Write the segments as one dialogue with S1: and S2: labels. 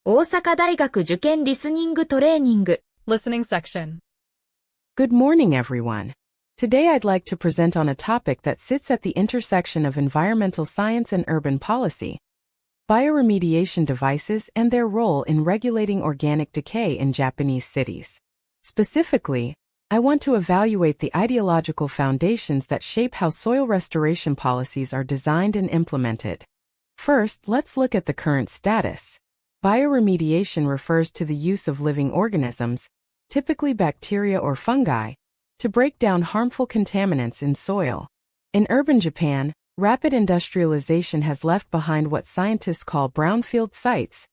S1: 大阪大学受験リスニングトレーニング
S2: Listening section.
S3: Good morning, everyone. Today I'd like to present on a topic that sits at the intersection of environmental science and urban policy: bioremediation devices and their role in regulating organic decay in Japanese cities. Specifically, I want to evaluate the ideological foundations that shape how soil restoration policies are designed and implemented. First, let's look at the current status. Bioremediation refers to the use of living organisms, typically bacteria or fungi, to break down harmful contaminants in soil. In urban Japan, rapid industrialization has left behind what scientists call brownfield sites,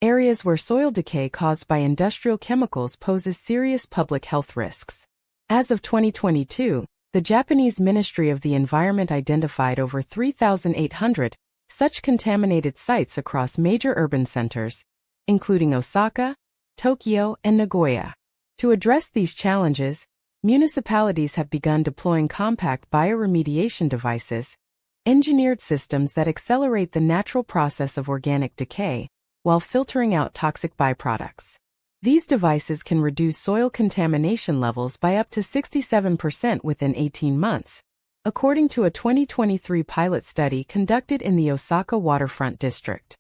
S3: areas where soil decay caused by industrial chemicals poses serious public health risks. As of 2022, the Japanese Ministry of the Environment identified over 3,800 such contaminated sites across major urban centers, including Osaka, Tokyo, and Nagoya. To address these challenges, municipalities have begun deploying compact bioremediation devices, engineered systems that accelerate the natural process of organic decay while filtering out toxic byproducts. These devices can reduce soil contamination levels by up to 67% within 18 months, according to a 2023 pilot study conducted in the Osaka waterfront district.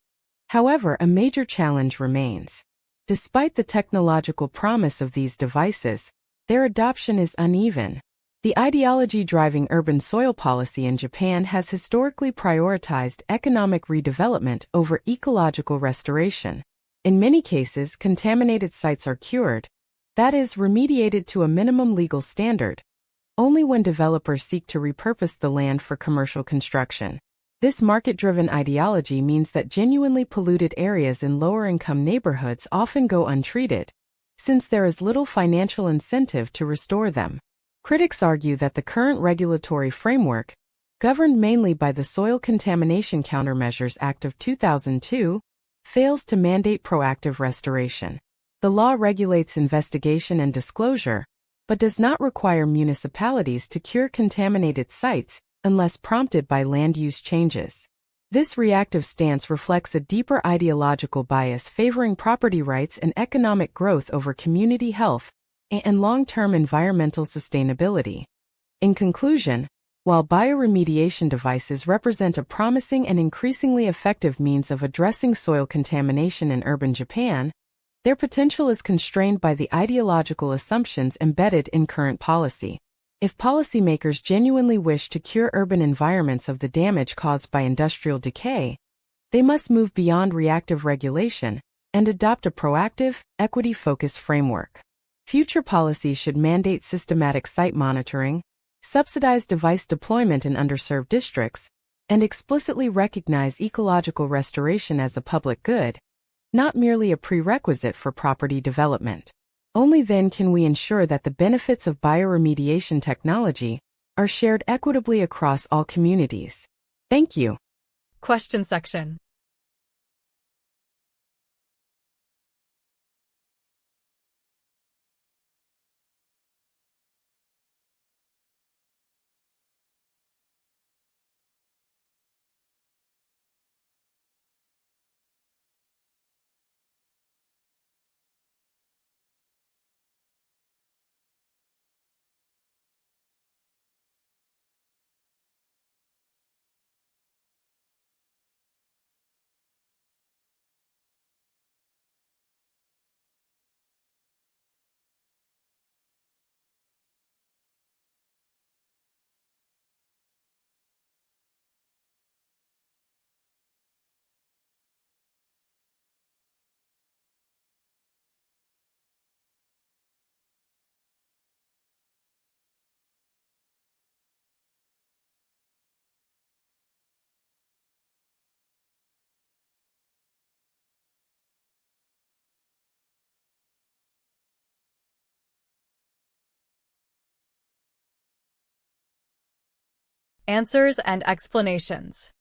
S3: However, a major challenge remains. Despite the technological promise of these devices, their adoption is uneven. The ideology driving urban soil policy in Japan has historically prioritized economic redevelopment over ecological restoration. In many cases, contaminated sites are cured, that is, remediated to a minimum legal standard, only when developers seek to repurpose the land for commercial construction. This market-driven ideology means that genuinely polluted areas in lower-income neighborhoods often go untreated, since there is little financial incentive to restore them. Critics argue that the current regulatory framework, governed mainly by the Soil Contamination Countermeasures Act of 2002, fails to mandate proactive restoration. The law regulates investigation and disclosure, but does not require municipalities to cure contaminated sites unless prompted by land use changes. This reactive stance reflects a deeper ideological bias favoring property rights and economic growth over community health and long-term environmental sustainability. In conclusion, while bioremediation devices represent a promising and increasingly effective means of addressing soil contamination in urban Japan, their potential is constrained by the ideological assumptions embedded in current policy. If policymakers genuinely wish to cure urban environments of the damage caused by industrial decay, they must move beyond reactive regulation and adopt a proactive, equity-focused framework. Future policies should mandate systematic site monitoring, subsidize device deployment in underserved districts, and explicitly recognize ecological restoration as a public good, not merely a prerequisite for property development. Only then can we ensure that the benefits of bioremediation technology are shared equitably across all communities. Thank you.
S2: Question section. Answers and explanations.